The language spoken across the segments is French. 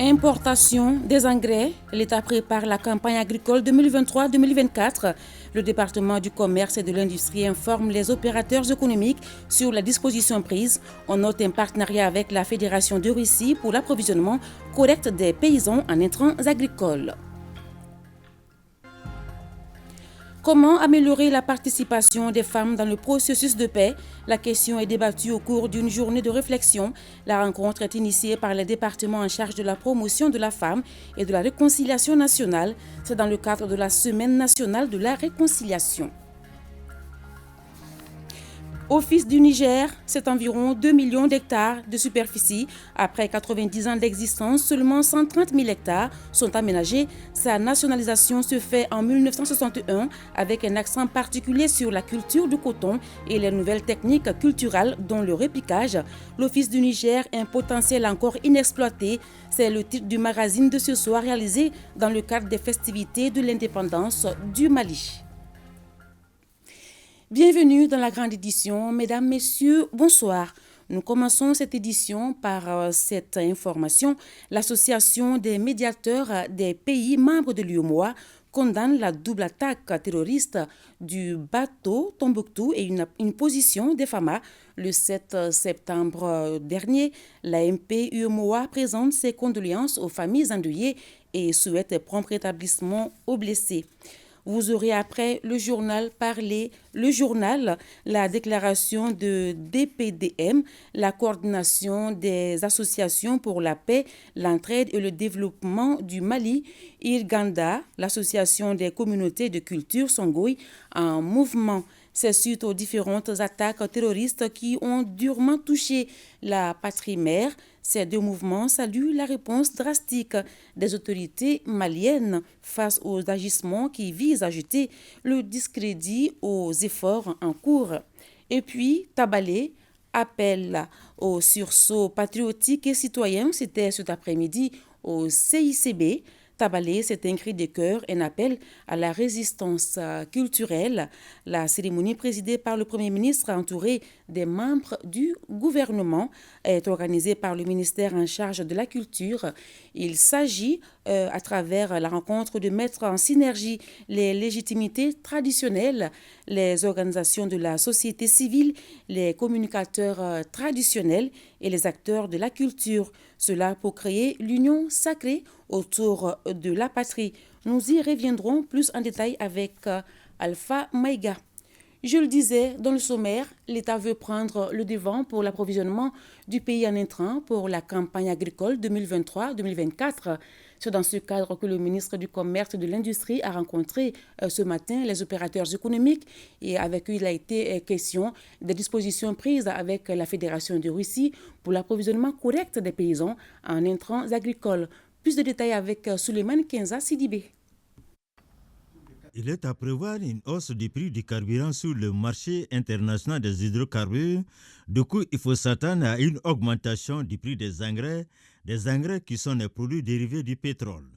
Importation des engrais, l'État prépare la campagne agricole 2023-2024. Le département du commerce et de l'industrie informe les opérateurs économiques sur la disposition prise. On note un partenariat avec la Fédération de Russie pour l'approvisionnement correct des paysans en intrants agricoles. Comment améliorer la participation des femmes dans le processus de paix? La question est débattue au cours d'une journée de réflexion. La rencontre est initiée par les départements en charge de la promotion de la femme et de la réconciliation nationale. C'est dans le cadre de la Semaine nationale de la réconciliation. Office du Niger, c'est environ 2 millions d'hectares de superficie. Après 90 ans d'existence, seulement 130 000 hectares sont aménagés. Sa nationalisation se fait en 1961 avec un accent particulier sur la culture du coton et les nouvelles techniques culturelles dont le répliquage. L'Office du Niger, un potentiel encore inexploité, c'est le titre du magazine de ce soir réalisé dans le cadre des festivités de l'indépendance du Mali. Bienvenue dans la grande édition. Mesdames, Messieurs, bonsoir. Nous commençons cette édition par cette information. L'Association des médiateurs des pays membres de l'UEMOA condamne la double attaque terroriste du bateau Tombouctou et une position des FAMA. Le 7 septembre dernier, l'AMP UEMOA présente ses condoléances aux familles endeuillées et souhaite prompt rétablissement aux blessés. Vous aurez après le journal parlé, la déclaration de DPDM, la coordination des associations pour la paix, l'entraide et le développement du Mali, Irganda, l'association des communautés de culture Songoï en mouvement. C'est suite aux différentes attaques terroristes qui ont durement touché la patrie mère. Ces deux mouvements saluent la réponse drastique des autorités maliennes face aux agissements qui visent à jeter le discrédit aux efforts en cours. Et puis, Tabalé appelle au sursaut patriotique et citoyen, c'était cet après-midi au CICB. Tabalé, c'est un cri de cœur, un appel à la résistance culturelle. La cérémonie présidée par le Premier ministre, entouré des membres du gouvernement, est organisée par le ministère en charge de la culture. Il s'agit, à travers la rencontre, de mettre en synergie les légitimités traditionnelles, les organisations de la société civile, les communicateurs traditionnels et les acteurs de la culture. Cela pour créer l'union sacrée autour de la patrie. Nous y reviendrons plus en détail avec Alpha Maïga. Je le disais dans le sommaire, l'État veut prendre le devant pour l'approvisionnement du pays en intrants pour la campagne agricole 2023-2024. C'est dans ce cadre que le ministre du Commerce et de l'Industrie a rencontré ce matin les opérateurs économiques et avec eux il a été question des dispositions prises avec la Fédération de Russie pour l'approvisionnement correct des paysans en intrants agricoles. Plus de détails avec Souleymane Kenza Sidibé. Il est à prévoir une hausse du prix du carburant sur le marché international des hydrocarbures. Du coup, il faut s'attendre à une augmentation du prix des engrais qui sont des produits dérivés du pétrole.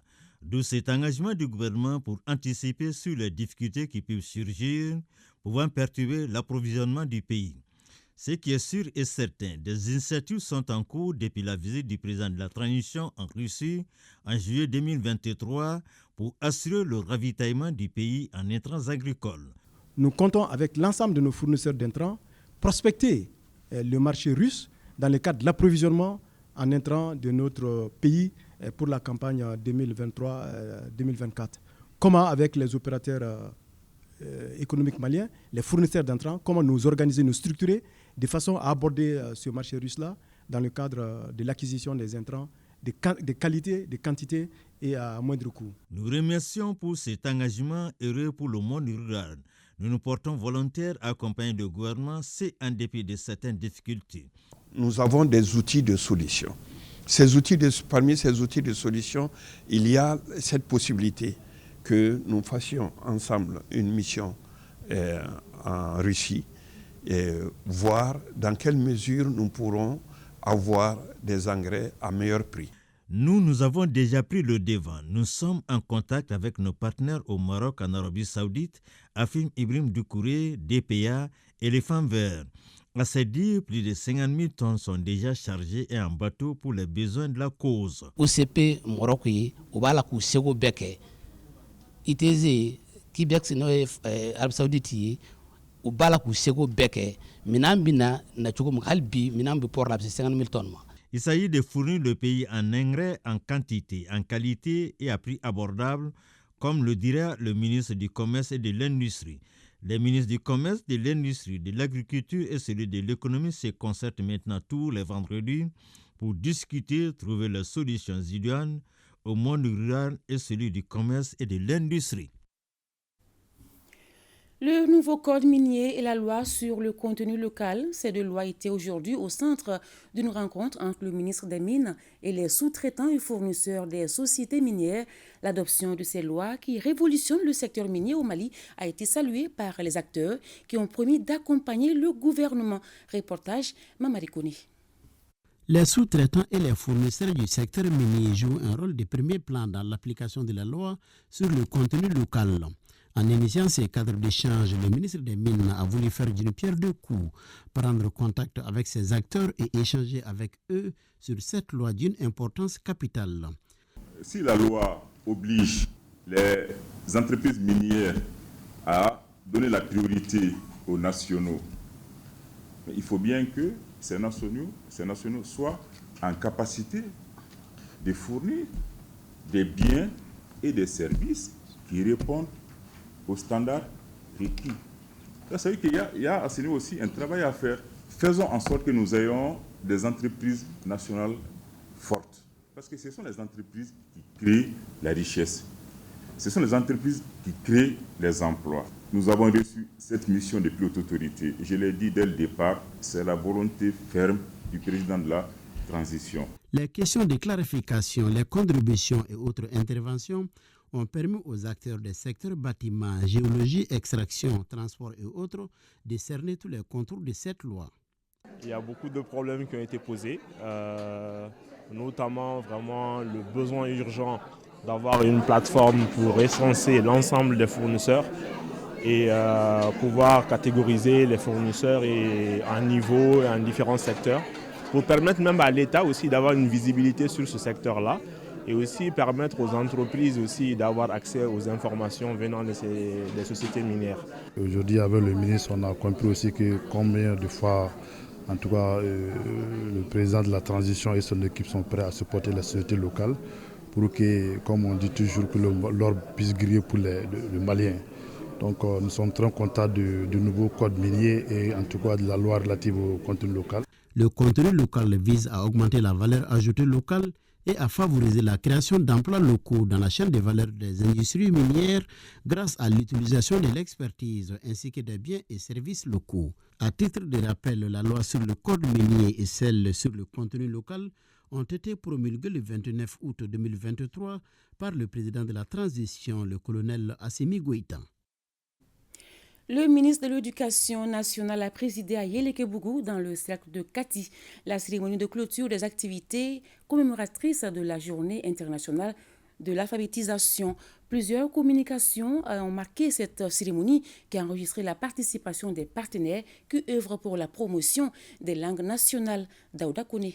D'où cet engagement du gouvernement pour anticiper sur les difficultés qui peuvent surgir, pouvant perturber l'approvisionnement du pays. Ce qui est sûr et certain, des initiatives sont en cours depuis la visite du président de la transition en Russie en juillet 2023 pour assurer le ravitaillement du pays en intrants agricoles. Nous comptons avec l'ensemble de nos fournisseurs d'intrants prospecter le marché russe dans le cadre de l'approvisionnement en intrants de notre pays pour la campagne 2023-2024. Comment avec les opérateurs économiques maliens, les fournisseurs d'intrants, comment nous organiser, nous structurer de façon à aborder ce marché russe-là dans le cadre de l'acquisition des intrants de qualité, de quantité et à moindre coût. Nous remercions pour cet engagement heureux pour le monde rural. Nous nous portons volontaires à accompagner le gouvernement, c'est en dépit de certaines difficultés. Nous avons des outils de solution. Parmi ces outils de solution, il y a cette possibilité que nous fassions ensemble une mission en Russie et voir dans quelle mesure nous pourrons avoir des engrais à meilleur prix. Nous avons déjà pris le devant. Nous sommes en contact avec nos partenaires au Maroc, en Arabie Saoudite, Afim Ibrahim Doucouré, DPA et les Femmes Verts. À ce dire, plus de 50 000 tonnes sont déjà chargées et en bateau pour les besoins de la cause. OCP Morocco u b'a la k'u seko bɛɛ kɛ ITZ Kibex n'o ye Arabie Saoudite ye u b'a la k'u seko bɛɛ kɛ minɛn bɛna na cogo min hali bi minɛn bɛ port la a bɛ se 50 000 tonnes ma. Il s'agit de fournir le pays en engrais, en quantité, en qualité et à prix abordable, comme le dirait le ministre du Commerce et de l'Industrie. Les ministres du Commerce, de l'Industrie, de l'Agriculture et celui de l'Économie se concertent maintenant tous les vendredis pour discuter, trouver les solutions idoines au monde rural et celui du commerce et de l'industrie. Le nouveau code minier et la loi sur le contenu local, ces deux lois étaient aujourd'hui au centre d'une rencontre entre le ministre des Mines et les sous-traitants et fournisseurs des sociétés minières. L'adoption de ces lois qui révolutionnent le secteur minier au Mali a été saluée par les acteurs qui ont promis d'accompagner le gouvernement. Reportage Mamadi Kone. Les sous-traitants et les fournisseurs du secteur minier jouent un rôle de premier plan dans l'application de la loi sur le contenu local. En initiant ces cadres d'échange, le ministre des Mines a voulu faire d'une pierre deux coups, prendre contact avec ces acteurs et échanger avec eux sur cette loi d'une importance capitale. Si la loi oblige les entreprises minières à donner la priorité aux nationaux, il faut bien que ces nationaux soient en capacité de fournir des biens et des services qui répondent aux standards requis. Ça veut dire qu'il y a à ce niveau aussi un travail à faire. Faisons en sorte que nous ayons des entreprises nationales fortes. Parce que ce sont les entreprises qui créent la richesse. Ce sont les entreprises qui créent les emplois. Nous avons reçu cette mission de plus haute autorité. Je l'ai dit dès le départ, c'est la volonté ferme du président de la transition. Les questions de clarification, les contributions et autres interventions ont permis aux acteurs des secteurs bâtiment, géologie, extraction, transport et autres de cerner tous les contours de cette loi. Il y a beaucoup de problèmes qui ont été posés, notamment vraiment le besoin urgent d'avoir une plateforme pour recenser l'ensemble des fournisseurs et pouvoir catégoriser les fournisseurs en niveau et en différents secteurs pour permettre même à l'État aussi d'avoir une visibilité sur ce secteur-là et aussi permettre aux entreprises aussi d'avoir accès aux informations venant des sociétés minières. Aujourd'hui, avec le ministre, on a compris aussi que combien de fois, en tout cas, le président de la transition et son équipe sont prêts à supporter la société locale pour que, comme on dit toujours, que l'or puisse griller pour le Malien. Donc nous sommes très contents du nouveau code minier et en tout cas de la loi relative au contenu local. Le contenu local vise à augmenter la valeur ajoutée locale et à favoriser la création d'emplois locaux dans la chaîne de valeur des industries minières grâce à l'utilisation de l'expertise ainsi que des biens et services locaux. À titre de rappel, la loi sur le code minier et celle sur le contenu local ont été promulguées le 29 août 2023 par le président de la transition, le colonel Assimi Goïta. Le ministre de l'Éducation nationale a présidé à Yélékébougou dans le cercle de Kati la cérémonie de clôture des activités commémoratrices de la Journée internationale de l'alphabétisation. Plusieurs communications ont marqué cette cérémonie qui a enregistré la participation des partenaires qui œuvrent pour la promotion des langues nationales. Daouda Kone.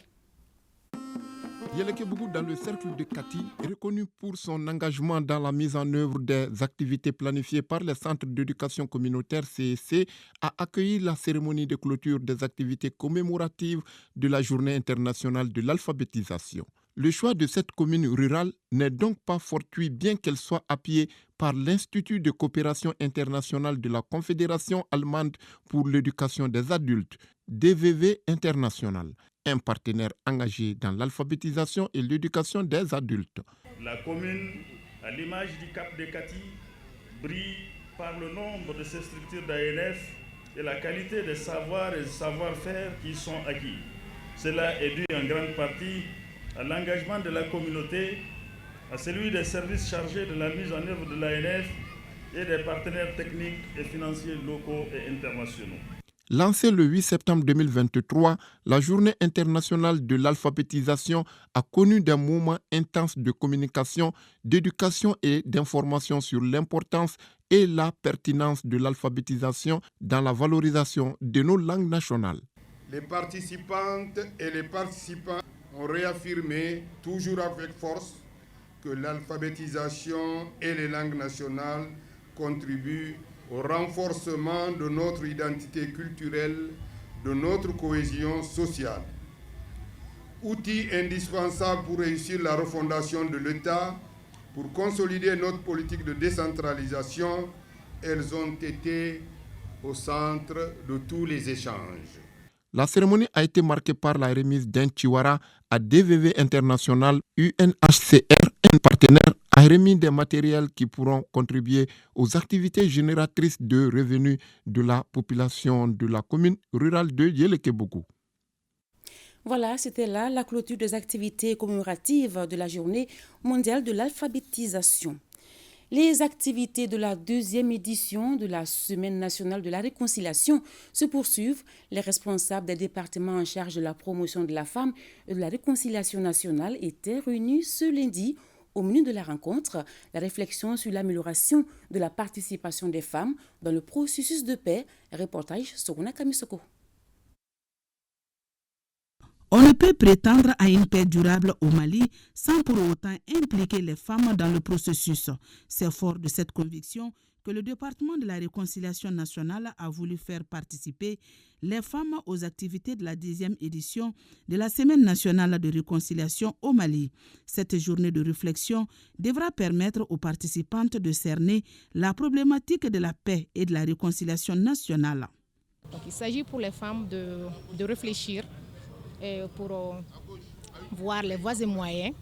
Yélékébougou dans le cercle de Kati est reconnu pour son engagement dans la mise en œuvre des activités planifiées par les centres d'éducation communautaire CEC a accueilli la cérémonie de clôture des activités commémoratives de la Journée internationale de l'alphabétisation. Le choix de cette commune rurale n'est donc pas fortuit bien qu'elle soit appuyée par l'Institut de coopération internationale de la Confédération allemande pour l'éducation des adultes, DVV International, un partenaire engagé dans l'alphabétisation et l'éducation des adultes. La commune, à l'image du Cap de Kati, brille par le nombre de ses structures d'ANF et la qualité des savoirs et des savoir-faire qui sont acquis. Cela est dû en grande partie à l'engagement de la communauté, à celui des services chargés de la mise en œuvre de l'ANF et des partenaires techniques et financiers locaux et internationaux. Lancée le 8 septembre 2023, la Journée internationale de l'alphabétisation a connu des moments intenses de communication, d'éducation et d'information sur l'importance et la pertinence de l'alphabétisation dans la valorisation de nos langues nationales. Les participantes et les participants ont réaffirmé, toujours avec force, que l'alphabétisation et les langues nationales contribuent au renforcement de notre identité culturelle, de notre cohésion sociale. Outils indispensables pour réussir la refondation de l'État, pour consolider notre politique de décentralisation, elles ont été au centre de tous les échanges. La cérémonie a été marquée par la remise d'un Chiwara à DVV International. UNHCR, un partenaire, a remis des matériels qui pourront contribuer aux activités génératrices de revenus de la population de la commune rurale de Yélékébougou. Voilà, c'était là la clôture des activités commémoratives de la journée mondiale de l'alphabétisation. Les activités de la deuxième édition de la Semaine nationale de la réconciliation se poursuivent. Les responsables des départements en charge de la promotion de la femme et de la réconciliation nationale étaient réunis ce lundi. Au menu de la rencontre, la réflexion sur l'amélioration de la participation des femmes dans le processus de paix. Reportage Sogona Kamisoko. On ne peut prétendre à une paix durable au Mali sans pour autant impliquer les femmes dans le processus. C'est fort de cette conviction que le département de la réconciliation nationale a voulu faire participer les femmes aux activités de la 10e édition de la Semaine nationale de réconciliation au Mali. Cette journée de réflexion devra permettre aux participantes de cerner la problématique de la paix et de la réconciliation nationale. Donc, il s'agit pour les femmes de réfléchir pour voir les voies et moyens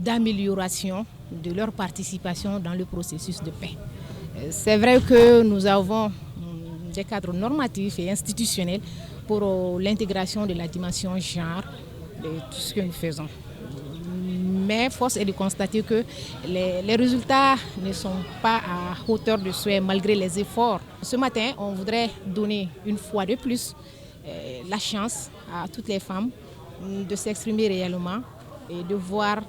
d'amélioration de leur participation dans le processus de paix. C'est vrai que nous avons des cadres normatifs et institutionnels pour l'intégration de la dimension genre de tout ce que nous faisons. Mais force est de constater que les résultats ne sont pas à hauteur de souhait malgré les efforts. Ce matin, on voudrait donner une fois de plus la chance à toutes les femmes de s'exprimer réellement et de voir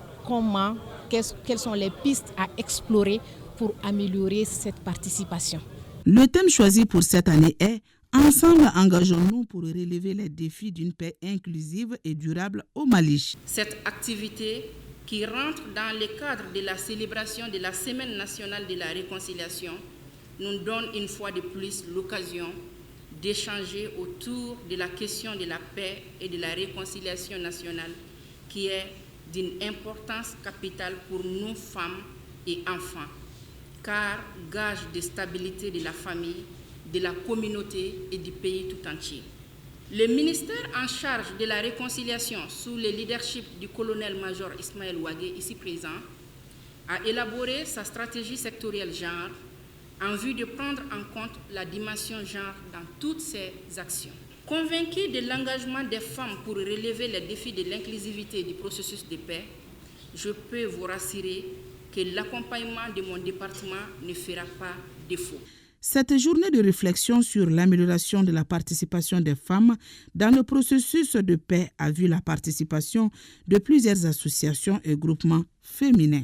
quelles sont les pistes à explorer pour améliorer cette participation. Le thème choisi pour cette année est « Ensemble, engageons-nous pour relever les défis d'une paix inclusive et durable au Mali ». Cette activité qui rentre dans le cadre de la célébration de la Semaine nationale de la réconciliation nous donne une fois de plus l'occasion d'échanger autour de la question de la paix et de la réconciliation nationale qui est d'une importance capitale pour nous femmes et enfants, car gage de stabilité de la famille, de la communauté et du pays tout entier. Le ministère en charge de la réconciliation sous le leadership du colonel-major Ismaël Ouagé, ici présent, a élaboré sa stratégie sectorielle genre en vue de prendre en compte la dimension genre dans toutes ses actions. Convaincu de l'engagement des femmes pour relever les défis de l'inclusivité du processus de paix, je peux vous rassurer que l'accompagnement de mon département ne fera pas défaut. Cette journée de réflexion sur l'amélioration de la participation des femmes dans le processus de paix a vu la participation de plusieurs associations et groupements féminins.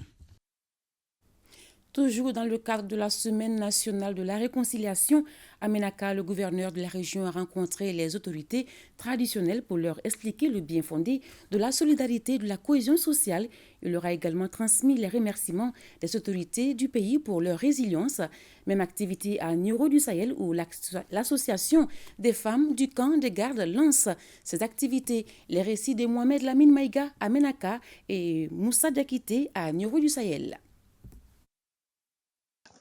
Toujours dans le cadre de la Semaine nationale de la réconciliation, à Ménaka, le gouverneur de la région a rencontré les autorités traditionnelles pour leur expliquer le bien fondé de la solidarité et de la cohésion sociale. Il leur a également transmis les remerciements des autorités du pays pour leur résilience. Même activité à Nioro du Sahel où l'association des femmes du camp des gardes lance ses activités. Les récits de Mohamed Lamine Maïga à Ménaka et Moussa Diakité à Nioro du Sahel.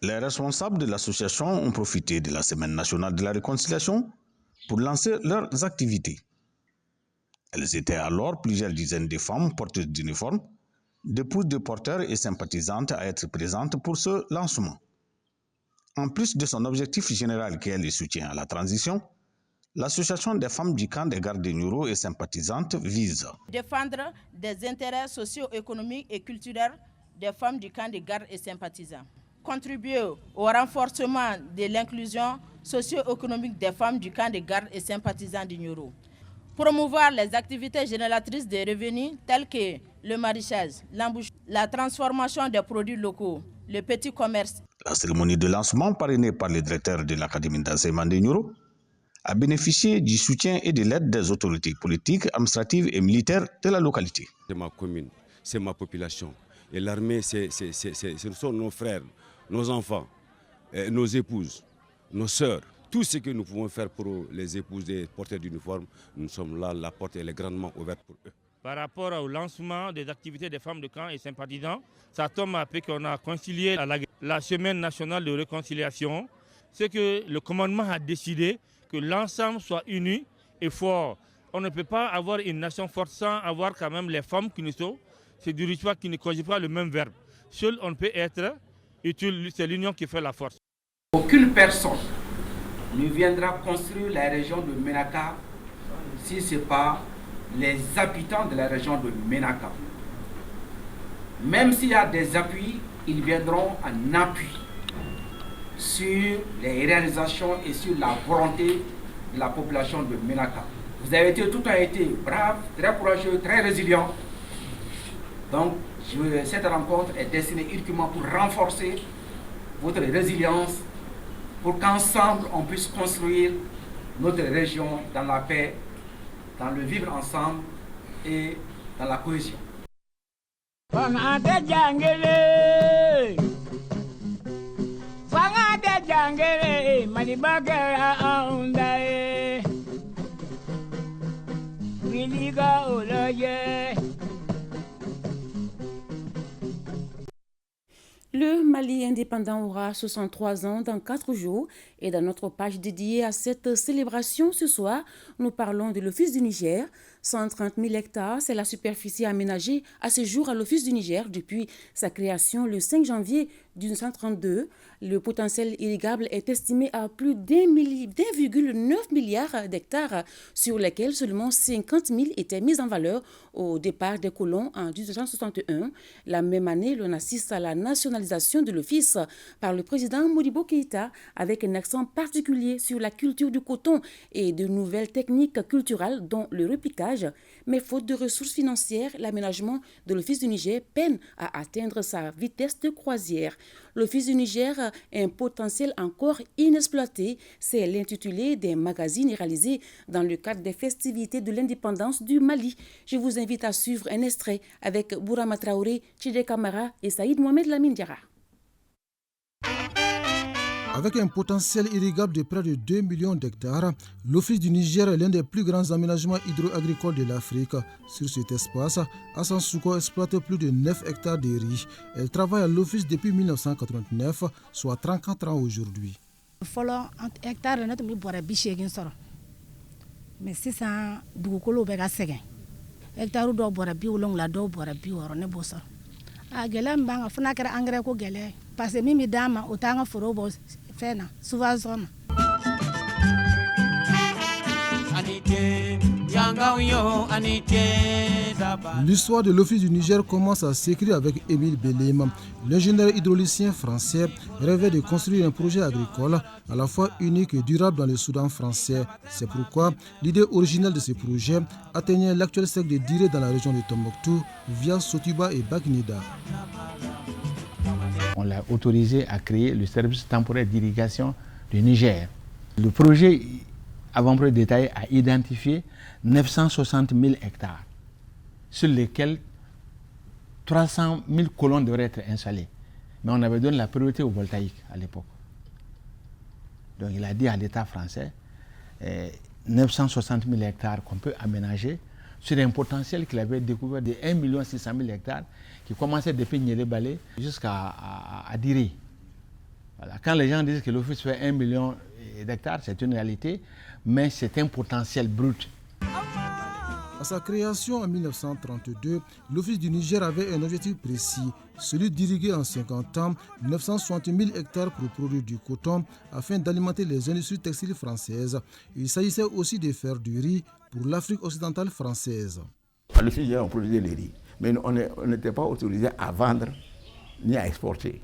Les responsables de l'association ont profité de la Semaine nationale de la réconciliation pour lancer leurs activités. Elles étaient alors plusieurs dizaines de femmes porteuses d'uniformes, d'épouses de porteurs et sympathisantes à être présentes pour ce lancement. En plus de son objectif général qui est le soutien à la transition, l'association des femmes du camp des gardes de Nioro et sympathisantes vise défendre des intérêts socio-économiques et culturels des femmes du camp des gardes et sympathisants. Contribuer au renforcement de l'inclusion socio-économique des femmes du camp des gardes et sympathisants du Nioro. Promouvoir les activités génératrices de revenus telles que le maraîchage, l'embouchure, la transformation des produits locaux, le petit commerce. La cérémonie de lancement parrainée par le directeur de l'Académie d'enseignement de Nioro a bénéficié du soutien et de l'aide des autorités politiques, administratives et militaires de la localité. C'est ma commune, c'est ma population. Et l'armée, ce sont nos frères, nos enfants, nos épouses, nos sœurs. Tout ce que nous pouvons faire pour les épouses des porteurs d'uniforme, nous sommes là, la porte elle est grandement ouverte pour eux. Par rapport au lancement des activités des femmes de camp et sympathisants, ça tombe après qu'on a concilié la semaine nationale de réconciliation. C'est que le commandement a décidé que l'ensemble soit uni et fort. On ne peut pas avoir une nation forte sans avoir quand même les femmes qui nous sont. C'est du rituel qui ne conjugue pas le même verbe. Seul on peut être utile, c'est l'union qui fait la force. Aucune personne ne viendra construire la région de Ménaka si ce n'est pas les habitants de la région de Ménaka. Même s'il y a des appuis, ils viendront en appui sur les réalisations et sur la volonté de la population de Ménaka. Tout a été brave, très courageux, très résilient. Donc, cette rencontre est destinée uniquement pour renforcer votre résilience, pour qu'ensemble on puisse construire notre région dans la paix, dans le vivre ensemble et dans la cohésion. Le Mali indépendant aura 63 ans dans 4 jours et dans notre page dédiée à cette célébration ce soir, nous parlons de l'Office du Niger. 130 000 hectares, c'est la superficie aménagée à ce jour à l'Office du Niger depuis sa création le 5 janvier 1932. Le potentiel irrigable est estimé à plus d'1,9 milliard d'hectares sur lesquels seulement 50 000 étaient mis en valeur au départ des colons en 1961. La même année, l'on assiste à la nationalisation de l'office par le président Modibo Keïta avec un accent particulier sur la culture du coton et de nouvelles techniques culturelles dont le repiquage. Mais faute de ressources financières, l'aménagement de l'Office du Niger peine à atteindre sa vitesse de croisière. L'Office du Niger a un potentiel encore inexploité. C'est l'intitulé des magazines réalisés dans le cadre des festivités de l'indépendance du Mali. Je vous invite à suivre un extrait avec Bourama Traoré, Chide Kamara et Saïd Mohamed Lamine Diarra. Avec un potentiel irrigable de près de 2 millions d'hectares, l'Office du Niger est l'un des plus grands aménagements hydro-agricoles de l'Afrique. Sur cet espace, Hassan Souko exploite plus de 9 hectares de riz. Elle travaille à l'Office depuis 1989, soit 34 ans aujourd'hui. Mais si ça dugukolo bɛ ka sɛgɛn hectare dɔw bɔra 70 dɔw bɔra 60 ne b'o sɔrɔ a gɛlɛya min b'an kan fo n'a kɛra engrais ko gɛlɛya ye parce que min bɛ d'an ma o t'an ka foro bɔ fɛn na subvention na. L'histoire de l'Office du Niger commence à s'écrire avec Émile Belém. L'ingénieur hydraulicien français rêvait de construire un projet agricole à la fois unique et durable dans le Soudan français. C'est pourquoi l'idée originale de ce projet atteignait l'actuel cercle de Diré dans la région de Tombouctou via Sotiba et Bagnida. On l'a autorisé à créer le service temporaire d'irrigation du Niger. Le projet avant-projet détaillé a identifié 960 000 hectares sur lesquels 300 000 colonnes devraient être installées. Mais on avait donné la priorité au voltaïque à l'époque. Donc il a dit à l'État français 960 000 hectares qu'on peut aménager sur un potentiel qu'il avait découvert de 1 600 000 hectares qui commençait depuis Niélé-Balé jusqu'à Diré. Voilà. Quand les gens disent que l'office fait 1 million d'hectares, c'est une réalité, mais c'est un potentiel brut. À sa création en 1932, l'Office du Niger avait un objectif précis, celui d'irriguer en 50 ans 960 000 hectares pour produire du coton afin d'alimenter les industries textiles françaises. Il s'agissait aussi de faire du riz pour l'Afrique occidentale française. À l'Office du Niger, on produisait le riz, mais on n'était pas autorisé à vendre ni à exporter.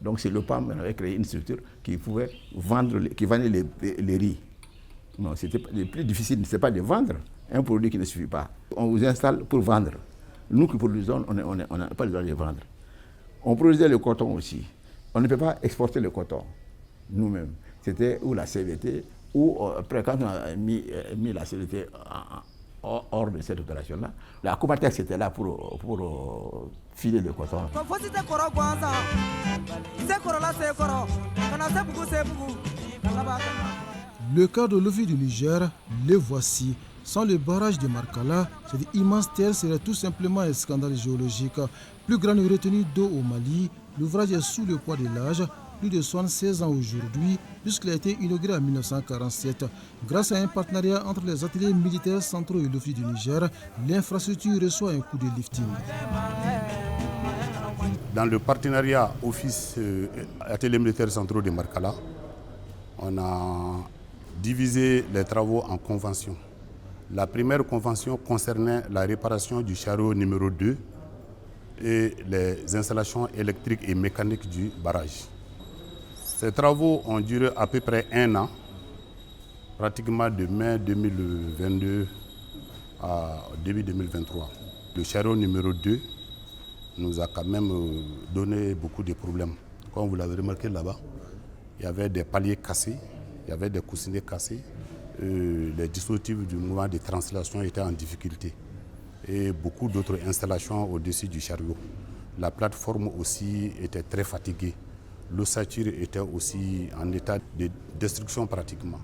Donc c'est le PAM qui avait créé une structure qui pouvait vendre, qui vendait les riz. Non, le plus difficile, ce n'est pas de vendre un produit qui ne suffit pas. On vous installe pour vendre. Nous qui produisons, on n'a pas le droit de vendre. On produisait le coton aussi. On ne peut pas exporter le coton nous-mêmes. C'était ou la CVT Ou après, quand on a mis la sécurité hors de cette opération-là, la Comatex était là pour filer le coton. Le cas de l'OFI du Niger, les voici. Sans le barrage de Markala, cette immense terre serait tout simplement un scandale géologique. Plus grande retenue d'eau au Mali, l'ouvrage est sous le poids de l'âge, plus de 76 ans aujourd'hui, puisqu'il a été inauguré en 1947. Grâce à un partenariat entre les ateliers militaires centraux et l'OFI du Niger, l'infrastructure reçoit un coup de lifting. Dans le partenariat Office ateliers militaires centraux de Markala, on a divisé les travaux en conventions. La première convention concernait la réparation du chariot numéro 2 et les installations électriques et mécaniques du barrage. Ces travaux ont duré à peu près 1 an, pratiquement de mai 2022 à début 2023. Le chariot numéro 2 nous a quand même donné beaucoup de problèmes. Comme vous l'avez remarqué là-bas, il y avait des paliers cassés, il y avait des coussinets cassés. Les dispositifs du mouvement de translation étaient en difficulté et beaucoup d'autres installations au-dessus du chariot. La plateforme aussi était très fatiguée. L'ossature était aussi en état de destruction pratiquement.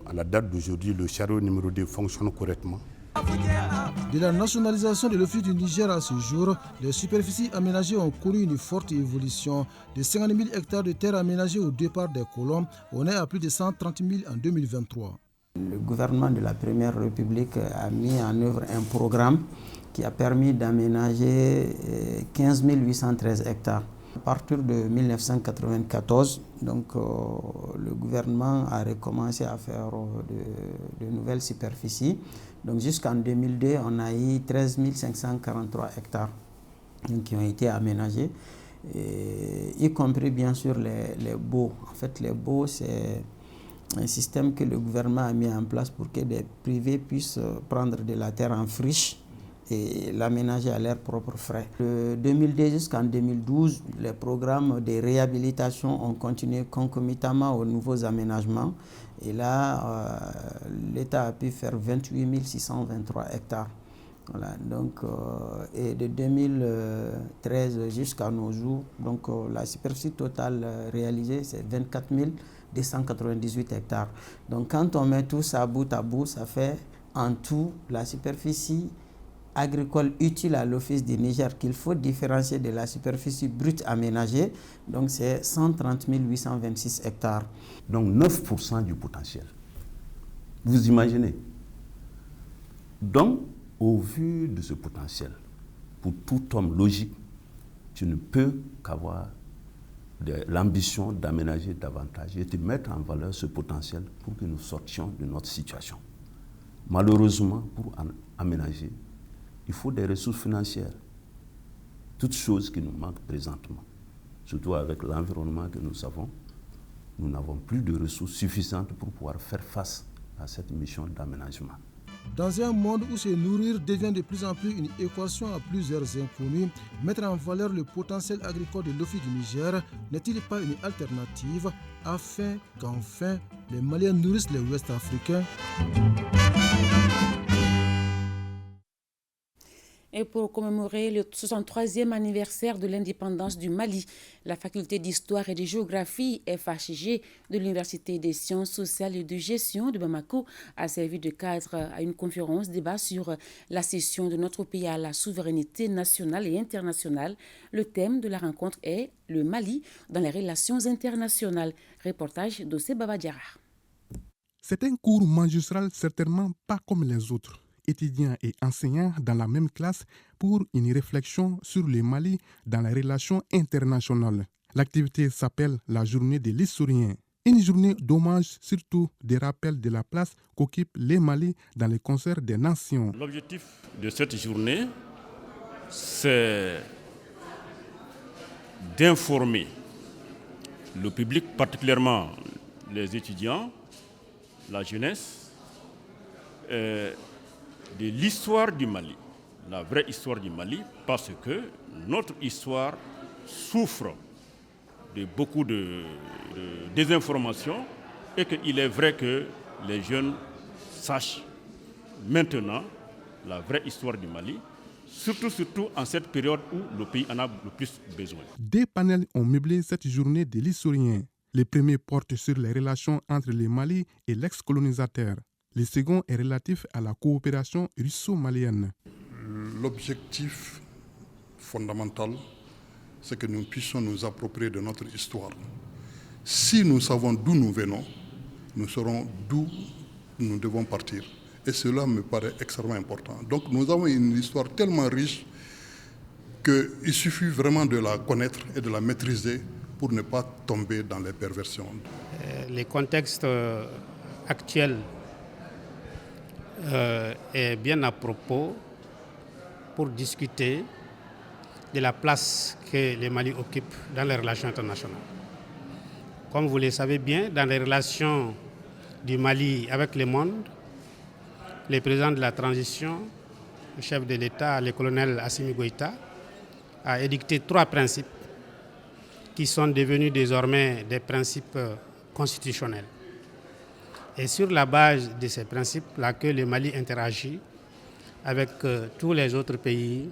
À la date d'aujourd'hui, le chariot numéro 2 fonctionne correctement. De la nationalisation de l'Office du Niger à ce jour, les superficies aménagées ont connu une forte évolution. De 50 000 hectares de terres aménagées au départ des colons, on est à plus de 130 000 en 2023. Le gouvernement de la Première République a mis en œuvre un programme qui a permis d'aménager 15 813 hectares. À partir de 1994, donc, le gouvernement a recommencé à faire de nouvelles superficies. Donc, jusqu'en 2002, on a eu 13 543 hectares qui ont été aménagés, y compris bien sûr les baux. En fait, les baux, c'est un système que le gouvernement a mis en place pour que des privés puissent prendre de la terre en friche et l'aménager à leurs propres frais. De 2002 jusqu'en 2012, les programmes de réhabilitation ont continué concomitamment aux nouveaux aménagements. Et là, l'État a pu faire 28 623 hectares. Voilà, donc, et de 2013 jusqu'à nos jours, donc, la superficie totale réalisée, c'est 24 298 hectares. Donc quand on met tout ça bout à bout, ça fait en tout la superficie agricole utile à l'Office du Niger qu'il faut différencier de la superficie brute aménagée. Donc c'est 130 826 hectares. Donc 9% du potentiel. Vous imaginez? Donc, au vu de ce potentiel, pour tout homme logique, tu ne peux qu'avoir l'ambition d'aménager davantage et de mettre en valeur ce potentiel pour que nous sortions de notre situation. Malheureusement, pour aménager, il faut des ressources financières. Toutes choses qui nous manquent présentement. Surtout avec l'environnement que nous avons, nous n'avons plus de ressources suffisantes pour pouvoir faire face à cette mission d'aménagement. Dans un monde où se nourrir devient de plus en plus une équation à plusieurs inconnus, mettre en valeur le potentiel agricole de l'Office du Niger n'est-il pas une alternative afin qu'enfin les Maliens nourrissent les Ouest-Africains? Et pour commémorer le 63e anniversaire de l'indépendance du Mali, la faculté d'histoire et de géographie FHG de l'Université des sciences sociales et de gestion de Bamako a servi de cadre à une conférence débat sur l'accession de notre pays à la souveraineté nationale et internationale. Le thème de la rencontre est le Mali dans les relations internationales. Reportage d'Ossé Baba Diarra. C'est un cours magistral certainement pas comme les autres. Étudiants et enseignants dans la même classe pour une réflexion sur le Mali dans les relations internationales. L'activité s'appelle la journée de l'historien. Une journée d'hommage, surtout des rappels de la place qu'occupe le Mali dans les concerts des nations. L'objectif de cette journée, c'est d'informer le public, particulièrement les étudiants, la jeunesse, de l'histoire du Mali, la vraie histoire du Mali, parce que notre histoire souffre de beaucoup de désinformation et qu'il est vrai que les jeunes sachent maintenant la vraie histoire du Mali, surtout en cette période où le pays en a le plus besoin. Des panels ont meublé cette journée de l'historien. Le premier porte sur les relations entre le Mali et l'ex-colonisateur. Le second est relatif à la coopération russo-malienne. L'objectif fondamental, c'est que nous puissions nous approprier de notre histoire. Si nous savons d'où nous venons, nous saurons d'où nous devons partir. Et cela me paraît extrêmement important. Donc nous avons une histoire tellement riche qu'il suffit vraiment de la connaître et de la maîtriser pour ne pas tomber dans les perversions. Le contexte actuel est bien à propos pour discuter de la place que le Mali occupe dans les relations internationales. Comme vous le savez bien, dans les relations du Mali avec le monde, le président de la transition, le chef de l'État, le colonel Assimi Goïta, a édicté 3 principes qui sont devenus désormais des principes constitutionnels. Et sur la base de ces principes-là que le Mali interagit avec tous les autres pays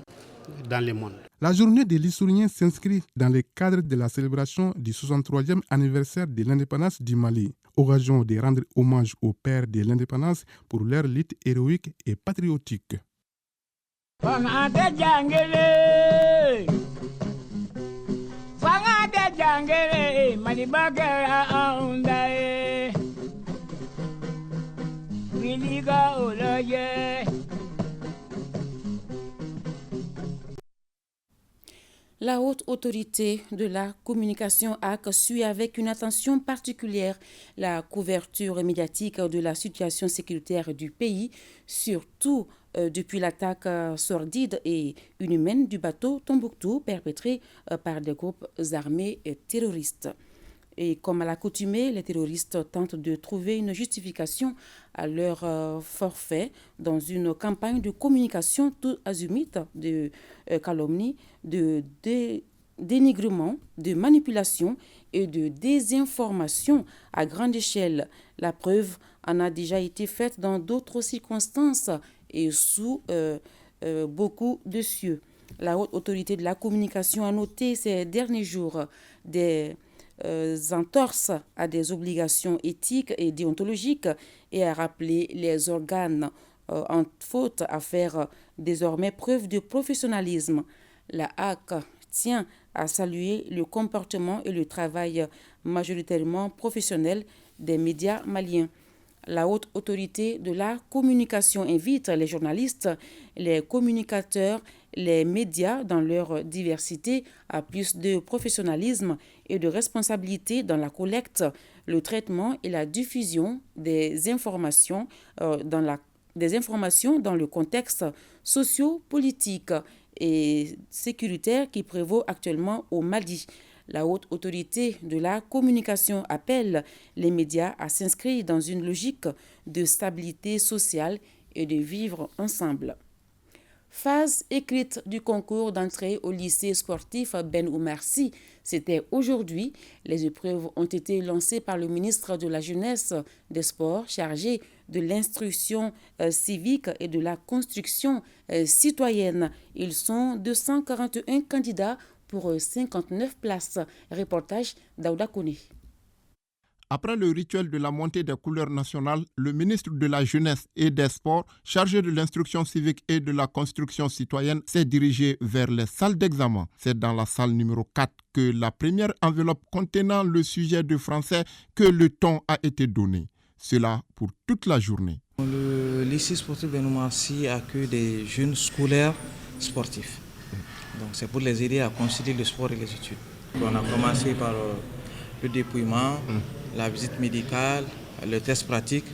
dans le monde. La journée de l'historien s'inscrit dans le cadre de la célébration du 63e anniversaire de l'indépendance du Mali, occasion de rendre hommage aux pères de l'indépendance pour leur lutte héroïque et patriotique. La haute autorité de la communication AC suit avec une attention particulière la couverture médiatique de la situation sécuritaire du pays, surtout depuis l'attaque sordide et inhumaine du bateau Tombouctou perpétrée par des groupes armés terroristes. Et comme à l'accoutumée, les terroristes tentent de trouver une justification à leur forfait dans une campagne de communication tout azimut, de calomnie, de dénigrement, de manipulation et de désinformation à grande échelle. La preuve en a déjà été faite dans d'autres circonstances et sous beaucoup de cieux. La haute autorité de la communication a noté ces derniers jours des entorses à des obligations éthiques et déontologiques et à rappeler les organes en faute à faire désormais preuve de professionnalisme. La HAC tient à saluer le comportement et le travail majoritairement professionnel des médias maliens. La haute autorité de la communication invite les journalistes, les communicateurs, les médias dans leur diversité à plus de professionnalisme et de responsabilité dans la collecte, le traitement et la diffusion des informations dans le contexte socio-politique et sécuritaire qui prévaut actuellement au Mali. La haute autorité de la communication appelle les médias à s'inscrire dans une logique de stabilité sociale et de vivre ensemble. Phase écrite du concours d'entrée au lycée sportif Ben Oumar Sy. C'était aujourd'hui. Les épreuves ont été lancées par le ministre de la Jeunesse, des Sports, chargé de l'instruction civique et de la construction citoyenne. Ils sont 241 candidats pour 59 places. Reportage d'Aouda Kone. Après le rituel de la montée des couleurs nationales, le ministre de la Jeunesse et des Sports, chargé de l'instruction civique et de la construction citoyenne, s'est dirigé vers les salles d'examen. C'est dans la salle numéro 4 que la première enveloppe contenant le sujet de français que le ton a été donné. Cela pour toute la journée. Le lycée sportif Ben Oumar Sy accueille des jeunes scolaires sportifs. Donc c'est pour les aider à concilier le sport et les études. On a commencé par le dépouillement, la visite médicale, le test pratique.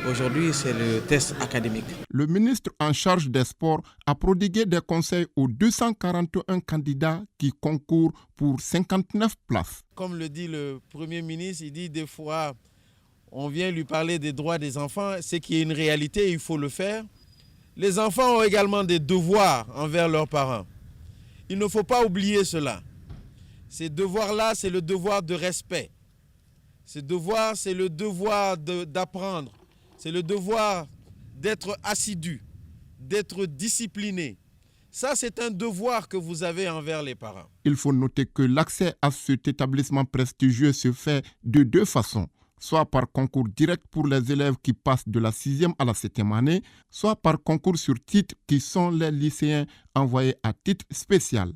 Aujourd'hui, c'est le test académique. Le ministre en charge des sports a prodigué des conseils aux 241 candidats qui concourent pour 59 places. Comme le dit le Premier ministre, il dit des fois, on vient lui parler des droits des enfants, ce qui est une réalité, il faut le faire. Les enfants ont également des devoirs envers leurs parents. Il ne faut pas oublier cela. Ces devoirs-là, c'est le devoir de respect. Ce devoir, c'est le devoir d'apprendre. C'est le devoir d'être assidu, d'être discipliné. Ça, c'est un devoir que vous avez envers les parents. Il faut noter que l'accès à cet établissement prestigieux se fait de deux façons, soit par concours direct pour les élèves qui passent de la 6e à la 7e année, soit par concours sur titre qui sont les lycéens envoyés à titre spécial.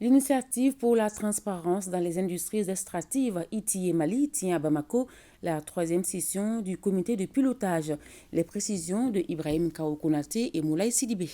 L'initiative pour la transparence dans les industries extractives ITIE Mali tient à Bamako la 3e session du comité de pilotage. Les précisions de Ibrahim Kao Konaté et Moulay Sidibé.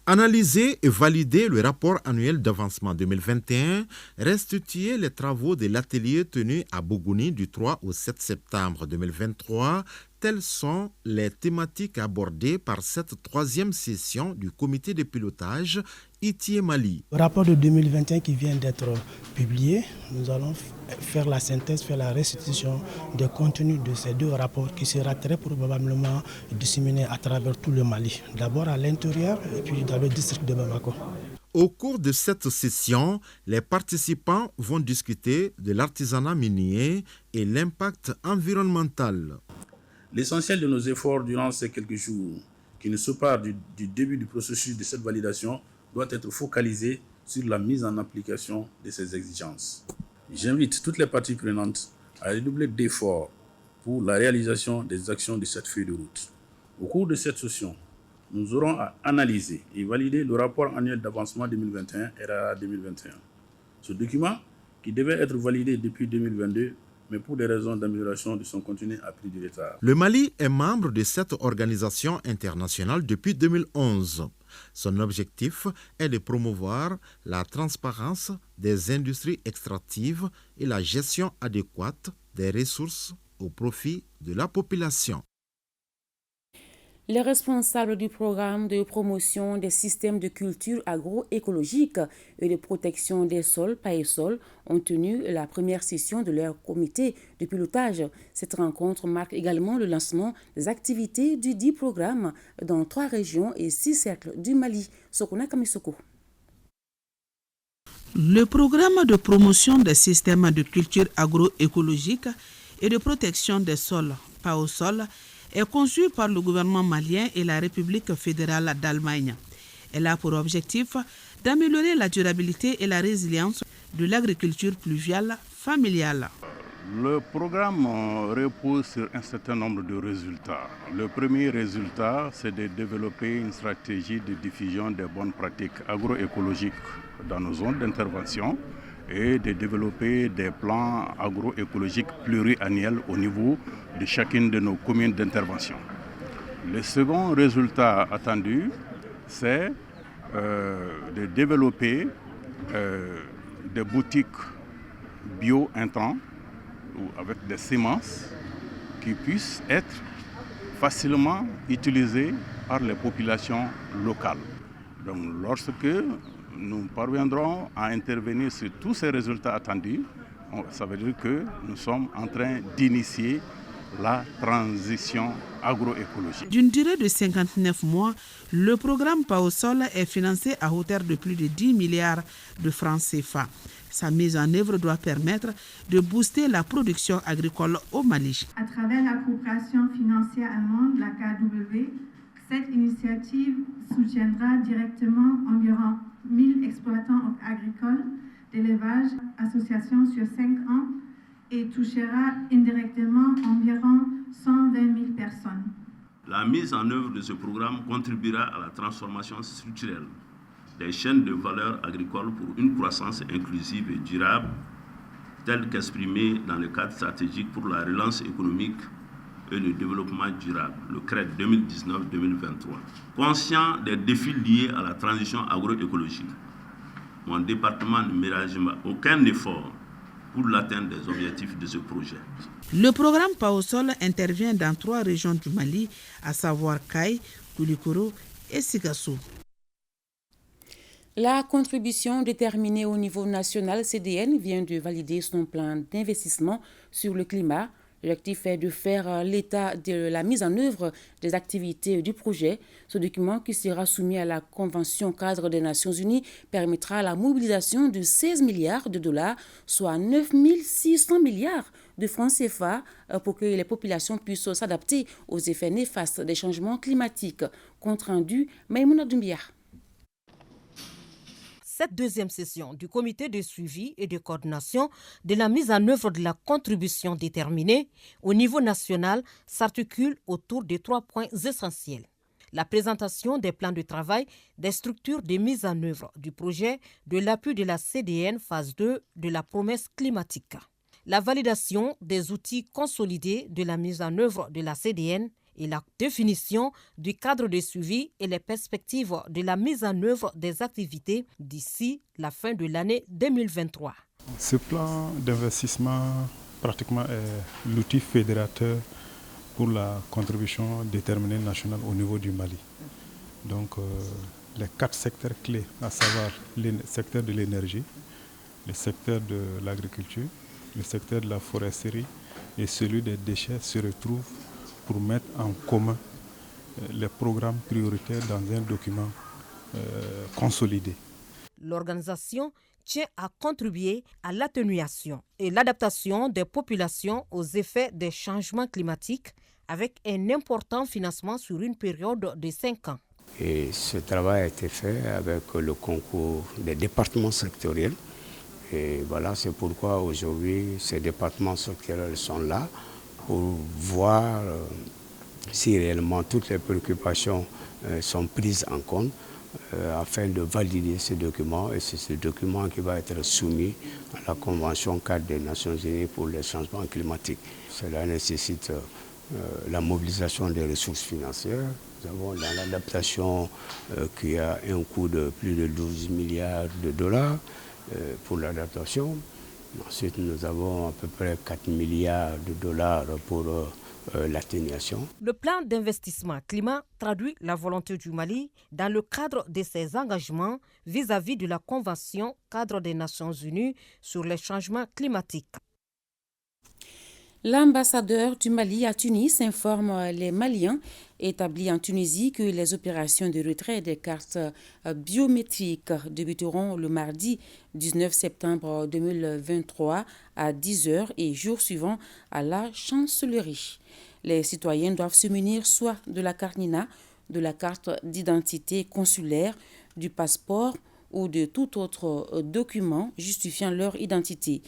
Analyser et valider le rapport annuel d'avancement 2021, restituer les travaux de l'atelier tenu à Bougouni du 3 au 7 septembre 2023, telles sont les thématiques abordées par cette 3e session du comité de pilotage ITIE Mali. Le rapport de 2021 qui vient d'être publié, nous allons faire la synthèse, faire la restitution des contenus de ces deux rapports qui sera très probablement disséminé à travers tout le Mali. D'abord à l'intérieur et puis dans le district de Bamako. Au cours de cette session, les participants vont discuter de l'artisanat minier et l'impact environnemental. L'essentiel de nos efforts durant ces quelques jours, qui nous séparent du début du processus de cette validation, doit être focalisé sur la mise en application de ces exigences. J'invite toutes les parties prenantes à redoubler d'efforts pour la réalisation des actions de cette feuille de route. Au cours de cette session, nous aurons à analyser et valider le rapport annuel d'avancement 2021 RAA 2021. Ce document, qui devait être validé depuis 2022, mais pour des raisons d'amélioration de son contenu a pris du retard. Le Mali est membre de cette organisation internationale depuis 2011. Son objectif est de promouvoir la transparence des industries extractives et la gestion adéquate des ressources au profit de la population. Les responsables du programme de promotion des systèmes de culture agroécologique et de protection des sols, PAESOL, ont tenu la première session de leur comité de pilotage. Cette rencontre marque également le lancement des activités du dit programme dans 3 régions et 6 cercles du Mali. Sokona Kamisoko. Le programme de promotion des systèmes de culture agroécologique et de protection des sols, PAESOL, est conçue par le gouvernement malien et la République fédérale d'Allemagne. Elle a pour objectif d'améliorer la durabilité et la résilience de l'agriculture pluviale familiale. Le programme repose sur un certain nombre de résultats. Le premier résultat, c'est de développer une stratégie de diffusion des bonnes pratiques agroécologiques dans nos zones d'intervention et de développer des plans agroécologiques pluriannuels au niveau de chacune de nos communes d'intervention. Le second résultat attendu, c'est de développer des boutiques bio-intrants avec des semences qui puissent être facilement utilisées par les populations locales. Donc, lorsque nous parviendrons à intervenir sur tous ces résultats attendus, ça veut dire que nous sommes en train d'initier la transition agroécologique. D'une durée de 59 mois, le programme PAESOL est financé à hauteur de plus de 10 milliards de francs CFA. Sa mise en œuvre doit permettre de booster la production agricole au Mali. À travers la coopération financière allemande, la KW, cette initiative soutiendra directement environ 1000 exploitants agricoles d'élevage, associations sur 5 ans et touchera indirectement environ 120 000 personnes. La mise en œuvre de ce programme contribuera à la transformation structurelle des chaînes de valeur agricole pour une croissance inclusive et durable, telle qu'exprimée dans le cadre stratégique pour la relance économique et le développement durable, le CRED 2019-2023. Conscient des défis liés à la transition agroécologique, mon département ne ménage aucun effort pour l'atteinte des objectifs de ce projet. Le programme PAESOL intervient dans 3 régions du Mali, à savoir Kay, Koulikoro et Sigassou. La contribution déterminée au niveau national CDN vient de valider son plan d'investissement sur le climat. L'objectif est de faire l'état de la mise en œuvre des activités du projet. Ce document, qui sera soumis à la Convention cadre des Nations Unies, permettra la mobilisation de 16 milliards de dollars, soit 9 600 milliards de francs CFA, pour que les populations puissent s'adapter aux effets néfastes des changements climatiques. Compte rendu, Maïmouna Doumbia. Cette deuxième session du comité de suivi et de coordination de la mise en œuvre de la contribution déterminée au niveau national s'articule autour de 3 points essentiels. La présentation des plans de travail des structures de mise en œuvre du projet de l'appui de la CDN phase 2 de la promesse climatique. La validation des outils consolidés de la mise en œuvre de la CDN et la définition du cadre de suivi et les perspectives de la mise en œuvre des activités d'ici la fin de l'année 2023. Ce plan d'investissement pratiquement est l'outil fédérateur pour la contribution déterminée nationale au niveau du Mali. Donc les 4 secteurs clés, à savoir le secteur de l'énergie, le secteur de l'agriculture, le secteur de la foresterie et celui des déchets se retrouvent pour mettre en commun les programmes prioritaires dans un document consolidé. L'organisation tient à contribuer à l'atténuation et l'adaptation des populations aux effets des changements climatiques avec un important financement sur une période de 5 ans. Et ce travail a été fait avec le concours des départements sectoriels. Et voilà, c'est pourquoi aujourd'hui ces départements sectoriels sont là pour voir si réellement toutes les préoccupations sont prises en compte afin de valider ce document. Et c'est ce document qui va être soumis à la Convention cadre des Nations Unies pour les changements climatiques. Cela nécessite la mobilisation des ressources financières. Nous avons dans l'adaptation qui a un coût de plus de 12 milliards de dollars pour l'adaptation. Ensuite, nous avons à peu près 4 milliards de dollars pour l'atténuation. Le plan d'investissement climat traduit la volonté du Mali dans le cadre de ses engagements vis-à-vis de la Convention cadre des Nations Unies sur les changements climatiques. L'ambassadeur du Mali à Tunis informe les Maliens établis en Tunisie que les opérations de retrait des cartes biométriques débuteront le mardi 19 septembre 2023 à 10h et jour suivant à la chancellerie. Les citoyens doivent se munir soit de la carte NINA, de la carte d'identité consulaire, du passeport ou de tout autre document justifiant leur identité.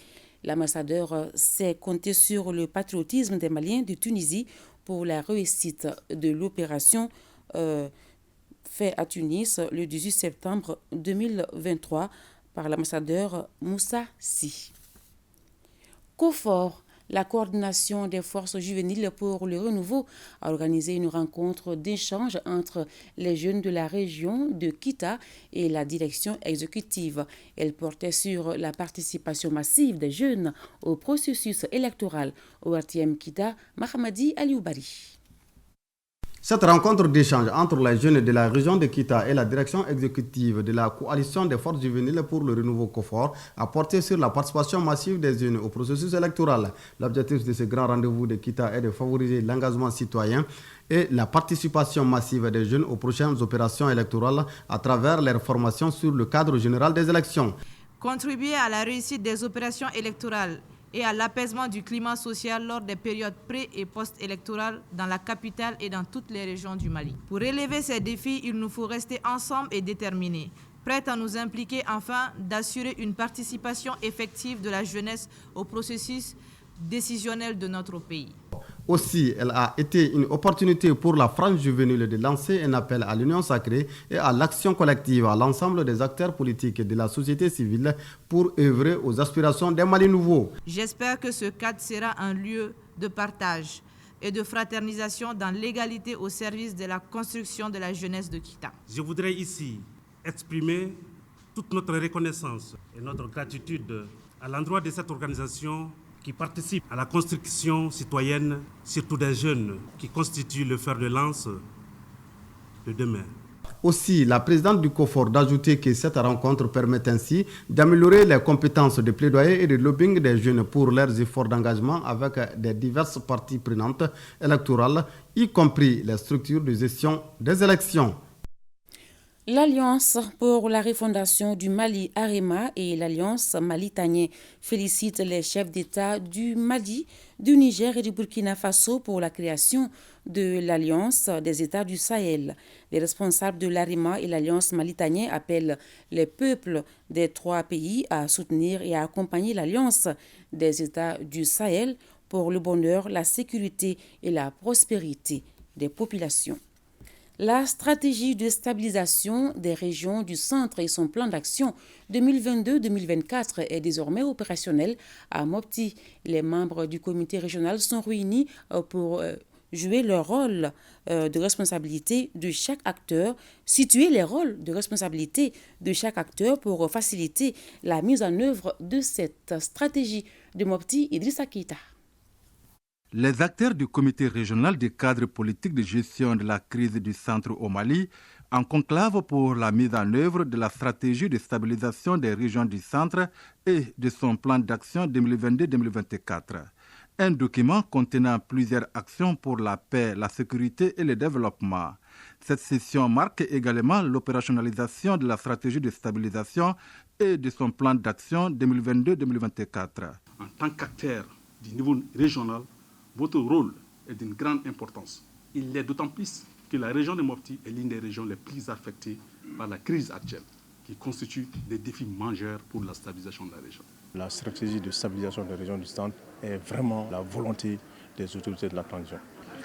L'ambassadeur sait compter sur le patriotisme des Maliens de Tunisie pour la réussite de l'opération faite à Tunis le 18 septembre 2023 par l'ambassadeur Moussa Sy. COFOR, la coordination des forces juvéniles pour le renouveau, a organisé une rencontre d'échange entre les jeunes de la région de Kita et la direction exécutive. Elle portait sur la participation massive des jeunes au processus électoral. Au RTM Kita, Mahamadi Alioubari. Cette rencontre d'échange entre les jeunes de la région de Kita et la direction exécutive de la coalition des forces juvéniles pour le renouveau COFOR a porté sur la participation massive des jeunes au processus électoral. L'objectif de ce grand rendez-vous de Kita est de favoriser l'engagement citoyen et la participation massive des jeunes aux prochaines opérations électorales à travers leur formation sur le cadre général des élections. Contribuer à la réussite des opérations électorales et à l'apaisement du climat social lors des périodes pré- et post-électorales dans la capitale et dans toutes les régions du Mali. Pour relever ces défis, il nous faut rester ensemble et déterminés, prêts à nous impliquer afin d'assurer une participation effective de la jeunesse au processus décisionnel de notre pays. Aussi, elle a été une opportunité pour la frange juvénile de lancer un appel à l'union sacrée et à l'action collective à l'ensemble des acteurs politiques et de la société civile pour œuvrer aux aspirations d'un Mali nouveau. J'espère que ce cadre sera un lieu de partage et de fraternisation dans l'égalité au service de la construction de la jeunesse de Kita. Je voudrais ici exprimer toute notre reconnaissance et notre gratitude à l'endroit de cette organisation qui participe à la construction citoyenne, surtout des jeunes qui constituent le fer de lance de demain. Aussi, la présidente du COFOR d'ajouter que cette rencontre permet ainsi d'améliorer les compétences de plaidoyer et de lobbying des jeunes pour leurs efforts d'engagement avec des diverses parties prenantes électorales, y compris les structures de gestion des élections. L'Alliance pour la refondation du Mali, AREMA, et l'Alliance Mali-Tanien félicitent les chefs d'État du Mali, du Niger et du Burkina Faso pour la création de l'Alliance des États du Sahel. Les responsables de l'AREMA et l'Alliance Mali-Tanien appellent les peuples des 3 pays à soutenir et à accompagner l'Alliance des États du Sahel pour le bonheur, la sécurité et la prospérité des populations. La stratégie de stabilisation des régions du centre et son plan d'action 2022-2024 est désormais opérationnel à Mopti. Les membres du comité régional sont réunis pour jouer leur rôle de responsabilité de chaque acteur, situer les rôles de responsabilité de chaque acteur pour faciliter la mise en œuvre de cette stratégie. De Mopti, Idrissa Keita. Les acteurs du comité régional des cadres politiques de gestion de la crise du centre au Mali en conclave pour la mise en œuvre de la stratégie de stabilisation des régions du centre et de son plan d'action 2022-2024. Un document contenant plusieurs actions pour la paix, la sécurité et le développement. Cette session marque également l'opérationnalisation de la stratégie de stabilisation et de son plan d'action 2022-2024. En tant qu'acteur du niveau régional, votre rôle est d'une grande importance. Il l'est d'autant plus que la région de Mopti est l'une des régions les plus affectées par la crise actuelle, qui constitue des défis majeurs pour la stabilisation de la région. La stratégie de stabilisation de la région du centre est vraiment la volonté des autorités de la transition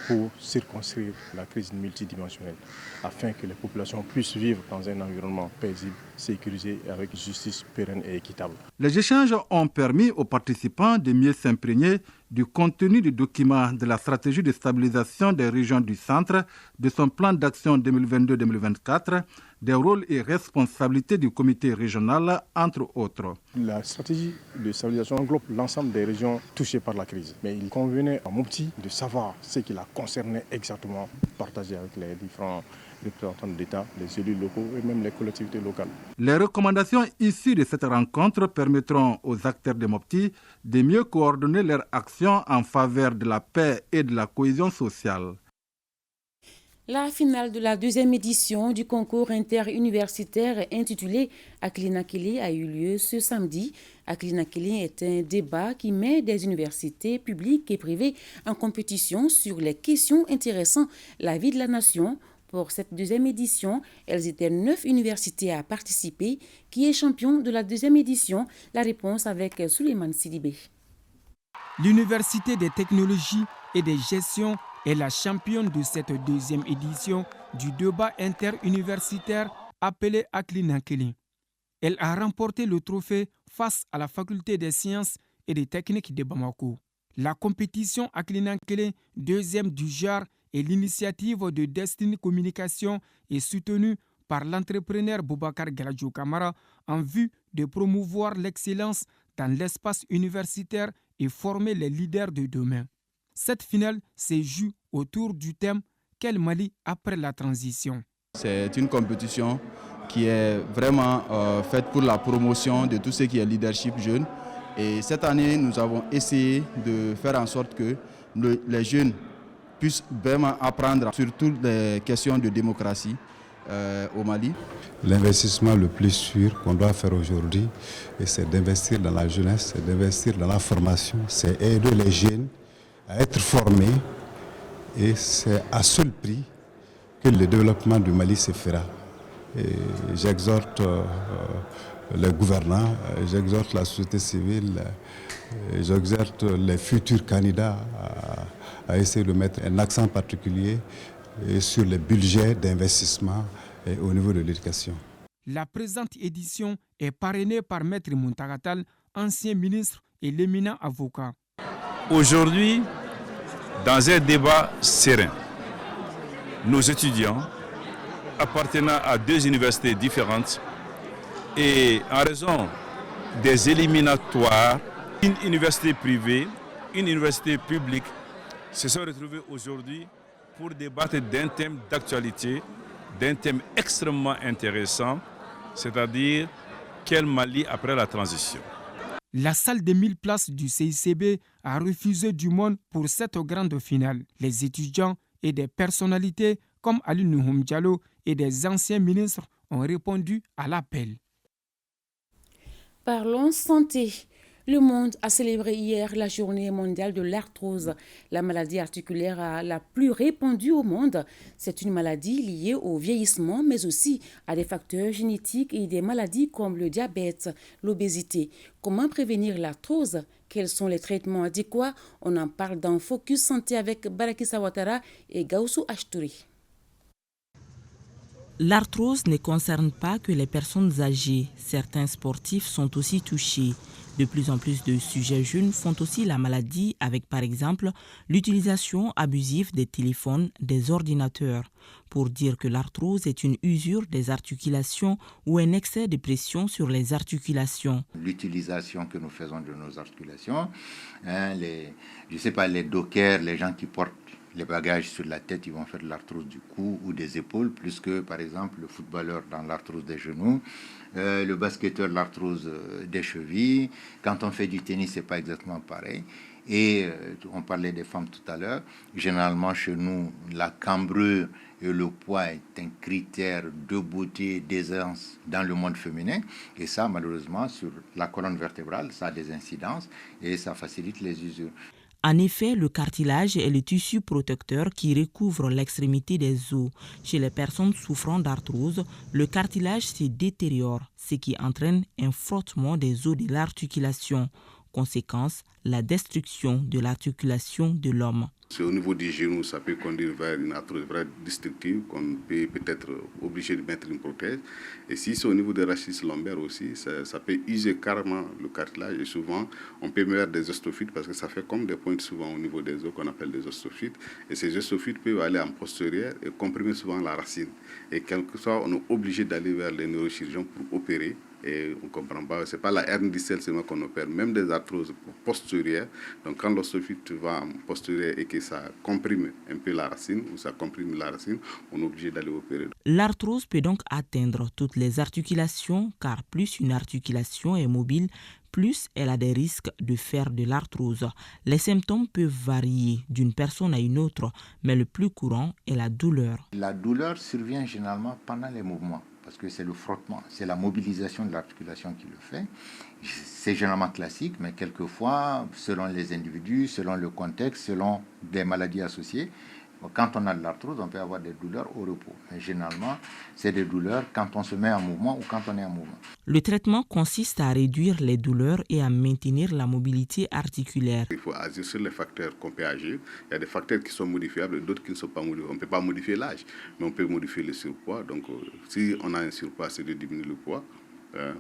pour circonscrire la crise multidimensionnelle afin que les populations puissent vivre dans un environnement paisible, sécurisé et avec justice pérenne et équitable. Les échanges ont permis aux participants de mieux s'imprégner du contenu du document de la stratégie de stabilisation des régions du centre, de son plan d'action 2022-2024, des rôles et responsabilités du comité régional, entre autres. La stratégie de stabilisation englobe l'ensemble des régions touchées par la crise. Mais il convenait à Mopti de savoir ce qui la concernait exactement, partager avec les différents représentants de l'État, les élus locaux et même les collectivités locales. Les recommandations issues de cette rencontre permettront aux acteurs de Mopti de mieux coordonner leurs actions en faveur de la paix et de la cohésion sociale. La finale de la 2e édition du concours interuniversitaire intitulé Aklinakili a eu lieu ce samedi. Aklinakili est un débat qui met des universités publiques et privées en compétition sur les questions intéressant la vie de la nation. Pour cette 2e édition, elles étaient 9 universités à participer. Qui est champion de la 2e édition? La réponse avec Souleymane Sidibé. L'Université des technologies et des gestions est la championne de cette 2e édition du débat interuniversitaire appelé Aklinakili. Elle a remporté le trophée face à la faculté des sciences et des techniques de Bamako. La compétition Aklinakili, 2e du genre, et l'initiative de Destiny Communication est soutenue par l'entrepreneur Boubacar Galadjo Kamara en vue de promouvoir l'excellence dans l'espace universitaire et former les leaders de demain. Cette finale se joue autour du thème « Quel Mali après la transition ?» C'est une compétition qui est vraiment faite pour la promotion de tout ce qui est leadership jeune. Et cette année, nous avons essayé de faire en sorte que les jeunes puissent vraiment apprendre sur toutes les questions de démocratie au Mali. L'investissement le plus sûr qu'on doit faire aujourd'hui, c'est d'investir dans la jeunesse, c'est d'investir dans la formation, c'est aider les jeunes à être formés, et c'est à seul prix que le développement du Mali se fera. J'exhorte les gouvernants, j'exhorte la société civile, j'exhorte les futurs candidats à essayer de mettre un accent particulier sur les budgets d'investissement au niveau de l'éducation. La présente édition est parrainée par Maître Muntagatal, ancien ministre et l'éminent avocat. Aujourd'hui, dans un débat serein, nos étudiants appartenant à 2 universités différentes et en raison des éliminatoires, une université privée, une université publique se sont retrouvés aujourd'hui pour débattre d'un thème d'actualité d'un thème extrêmement intéressant, c'est-à-dire quel Mali après la transition. La salle des 1000 places du CICB a refusé du monde pour cette grande finale. Les étudiants et des personnalités comme Ali Nouhoum Diallo et des anciens ministres ont répondu à l'appel. Parlons santé. Le monde a célébré hier la journée mondiale de l'arthrose, la maladie articulaire la plus répandue au monde. C'est une maladie liée au vieillissement, mais aussi à des facteurs génétiques et des maladies comme le diabète, l'obésité. Comment prévenir l'arthrose? Quels sont les traitements adéquats? On en parle dans Focus Santé avec Barakissa Ouattara et Gaussou Achtouri. L'arthrose ne concerne pas que les personnes âgées. Certains sportifs sont aussi touchés. De plus en plus de sujets jeunes font aussi la maladie avec, par exemple, l'utilisation abusive des téléphones, des ordinateurs. Pour dire que l'arthrose est une usure des articulations ou un excès de pression sur les articulations. L'utilisation que nous faisons de nos articulations, les dockers, les gens qui portent les bagages sur la tête, ils vont faire de l'arthrose du cou ou des épaules, plus que par exemple le footballeur dans l'arthrose des genoux, le basketteur l'arthrose des chevilles. Quand on fait du tennis, c'est pas exactement pareil. Et on parlait des femmes tout à l'heure. Généralement chez nous, la cambrure et le poids est un critère de beauté, d'aisance dans le monde féminin. Et ça, malheureusement, sur la colonne vertébrale, ça a des incidences et ça facilite les usures. En effet, le cartilage est le tissu protecteur qui recouvre l'extrémité des os. Chez les personnes souffrant d'arthrose, le cartilage se détériore, ce qui entraîne un frottement des os de l'articulation. Conséquence, la destruction de l'articulation de l'homme. C'est au niveau des genoux, ça peut conduire vers une arthrose vraiment destructive, qu'on peut être obligé de mettre une prothèse. Et si c'est au niveau des rachis lombaires aussi, ça peut user carrément le cartilage. Et souvent, on peut mettre des ostophytes parce que ça fait comme des pointes souvent au niveau des os qu'on appelle des ostophytes. Et ces ostophytes peuvent aller en postérieur et comprimer souvent la racine. Et quelquefois, on est obligé d'aller vers les neurochirurgiens pour opérer. Et on ne comprend pas, ce n'est pas la hernie discale seulement qu'on opère, même des arthroses postérieures. Donc quand l'ostophyte va en postérieur et que ça comprime un peu la racine, ou ça comprime la racine, on est obligé d'aller opérer. L'arthrose peut donc atteindre toutes les articulations, car plus une articulation est mobile, plus elle a des risques de faire de l'arthrose. Les symptômes peuvent varier d'une personne à une autre, mais le plus courant est la douleur. La douleur survient généralement pendant les mouvements, parce que c'est le frottement, c'est la mobilisation de l'articulation qui le fait. C'est généralement classique, mais quelquefois, selon les individus, selon le contexte, selon des maladies associées, quand on a de l'arthrose, on peut avoir des douleurs au repos. Mais généralement, c'est des douleurs quand on se met en mouvement ou quand on est en mouvement. Le traitement consiste à réduire les douleurs et à maintenir la mobilité articulaire. Il faut agir sur les facteurs qu'on peut agir. Il y a des facteurs qui sont modifiables et d'autres qui ne sont pas modifiables. On ne peut pas modifier l'âge, mais on peut modifier le surpoids. Donc, si on a un surpoids, c'est de diminuer le poids.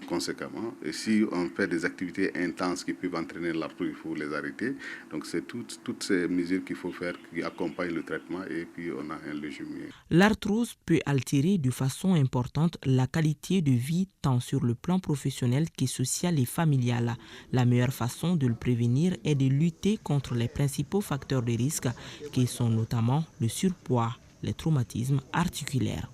Conséquemment, et si on fait des activités intenses qui peuvent entraîner l'arthrose, il faut les arrêter. Donc c'est toutes ces mesures qu'il faut faire qui accompagnent le traitement et puis on a un léger mieux. L'arthrose peut altérer de façon importante la qualité de vie tant sur le plan professionnel que social et familial. La meilleure façon de le prévenir est de lutter contre les principaux facteurs de risque qui sont notamment le surpoids, les traumatismes articulaires.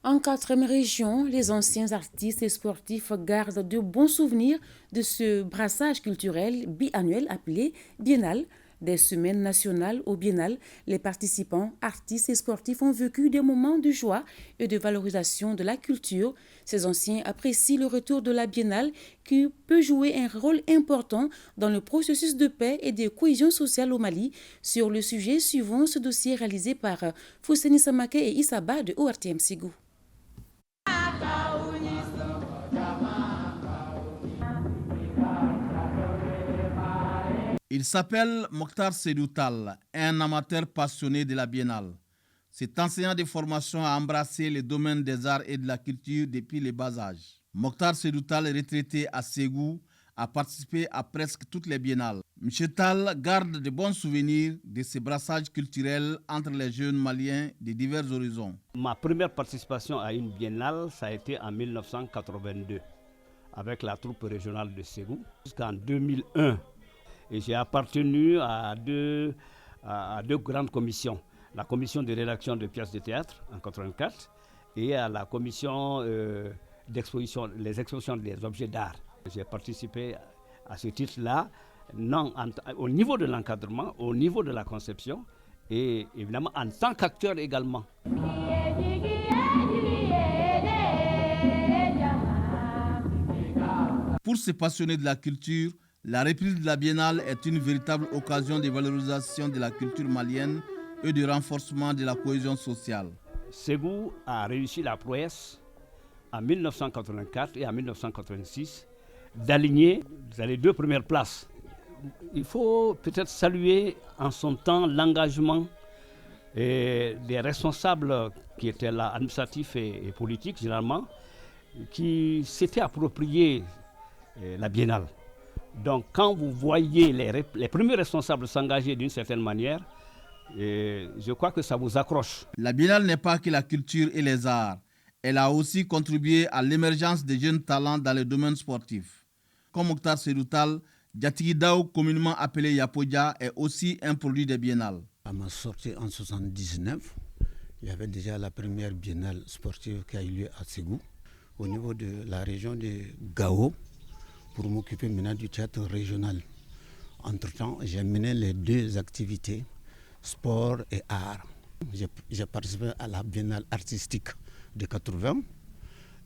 En 4e région, les anciens artistes et sportifs gardent de bons souvenirs de ce brassage culturel biannuel appelé Biennale. Des semaines nationales au Biennale, les participants, artistes et sportifs ont vécu des moments de joie et de valorisation de la culture. Ces anciens apprécient le retour de la Biennale qui peut jouer un rôle important dans le processus de paix et de cohésion sociale au Mali. Sur le sujet, suivant ce dossier réalisé par Fousseni Samake et Issaba de ORTM Ségou. Il s'appelle Mokhtar Sedoutal, un amateur passionné de la Biennale. Cet enseignant de formation a embrassé les domaines des arts et de la culture depuis le bas âge. Mokhtar Sedoutal, retraité à Ségou, a participé à presque toutes les biennales. M. Tal garde de bons souvenirs de ce brassage culturel entre les jeunes maliens de divers horizons. Ma première participation à une biennale, ça a été en 1982, avec la troupe régionale de Ségou, jusqu'en 2001. Et j'ai appartenu à deux grandes commissions. la commission de rédaction de pièces de théâtre en 84 et à la commission d'exposition, les expositions des objets d'art. J'ai participé à ce titre-là, au niveau de l'encadrement, au niveau de la conception et évidemment en tant qu'acteur également. Pour ces passionnés de la culture, la reprise de la Biennale est une véritable occasion de valorisation de la culture malienne et de renforcement de la cohésion sociale. Ségou a réussi la prouesse en 1984 et en 1986 d'aligner les 2 premières places. Il faut peut-être saluer en son temps l'engagement des responsables qui étaient là, administratifs et politiques généralement, qui s'étaient appropriés la Biennale. Donc quand vous voyez les premiers responsables s'engager d'une certaine manière, je crois que ça vous accroche. La Biennale n'est pas que la culture et les arts. Elle a aussi contribué à l'émergence des jeunes talents dans le domaine sportif. Comme Mokhtar Sedoutal, Diatigi Dao, communément appelé Yapodia, est aussi un produit des biennales. À ma sortie en 1979, il y avait déjà la première biennale sportive qui a eu lieu à Ségou, au niveau de la région de Gao, pour m'occuper maintenant du théâtre régional. Entre-temps, j'ai mené les 2 activités, sport et art. J'ai participé à la biennale artistique de 80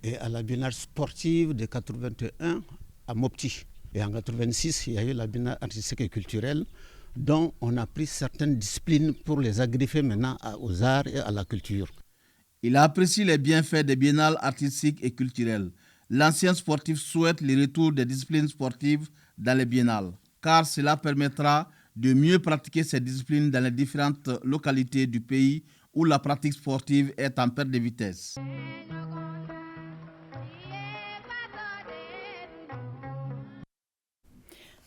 et à la biennale sportive de 81 à Mopti. Et en 86, il y a eu la biennale artistique et culturelle dont on a pris certaines disciplines pour les agriffer maintenant aux arts et à la culture. Il apprécie les bienfaits des biennales artistiques et culturelles. L'ancien sportif souhaite le retour des disciplines sportives dans les biennales, car cela permettra de mieux pratiquer ces disciplines dans les différentes localités du pays où la pratique sportive est en perte de vitesse.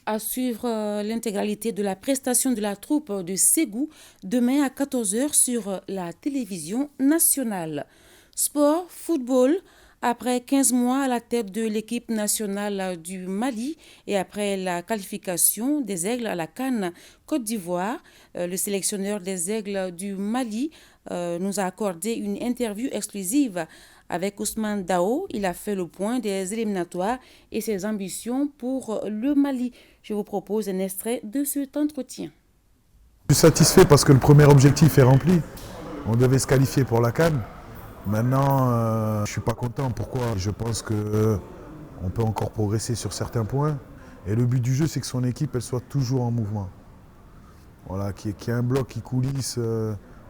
À suivre l'intégralité de la prestation de la troupe de Ségou demain à 14h sur la télévision nationale. Sport, football. Après 15 mois à la tête de l'équipe nationale du Mali et après la qualification des Aigles à la CAN Côte d'Ivoire, le sélectionneur des Aigles du Mali nous a accordé une interview exclusive avec Ousmane Dao. Il a fait le point des éliminatoires et ses ambitions pour le Mali. Je vous propose un extrait de cet entretien. Je suis satisfait parce que le premier objectif est rempli. On devait se qualifier pour la CAN. Maintenant, je ne suis pas content. Pourquoi? Je pense qu'on peut encore progresser sur certains points. Et le but du jeu, c'est que son équipe elle soit toujours en mouvement. Voilà, qu'il y ait un bloc qui coulisse,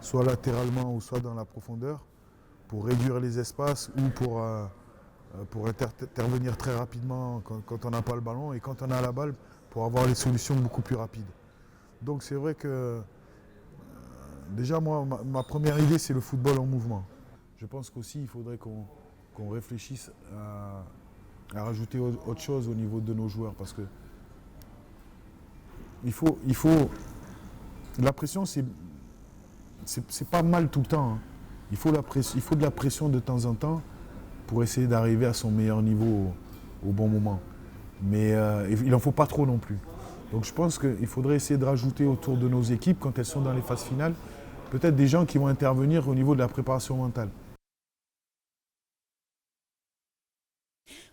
soit latéralement ou soit dans la profondeur, pour réduire les espaces ou pour intervenir très rapidement quand on n'a pas le ballon. Et quand on a la balle, pour avoir les solutions beaucoup plus rapides. Donc c'est vrai que déjà, moi, ma première idée, c'est le football en mouvement. Je pense qu'aussi, il faudrait qu'on réfléchisse à rajouter autre chose au niveau de nos joueurs. Parce que la pression, c'est pas mal tout le temps. Hein. Il faut de la pression de temps en temps pour essayer d'arriver à son meilleur niveau au bon moment. Mais il n'en faut pas trop non plus. Donc je pense qu'il faudrait essayer de rajouter autour de nos équipes, quand elles sont dans les phases finales, peut-être des gens qui vont intervenir au niveau de la préparation mentale.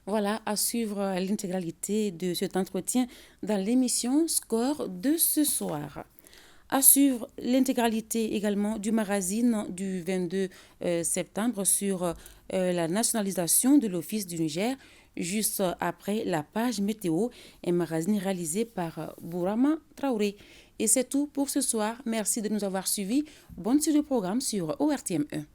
Voilà, à suivre l'intégralité de cet entretien dans l'émission Score de ce soir. À suivre l'intégralité également du magazine du 22 septembre sur la nationalisation de l'Office du Niger, juste après la page météo, un magazine réalisé par Bourama Traoré. Et c'est tout pour ce soir. Merci de nous avoir suivis. Bonne suite de programme sur ORTM1.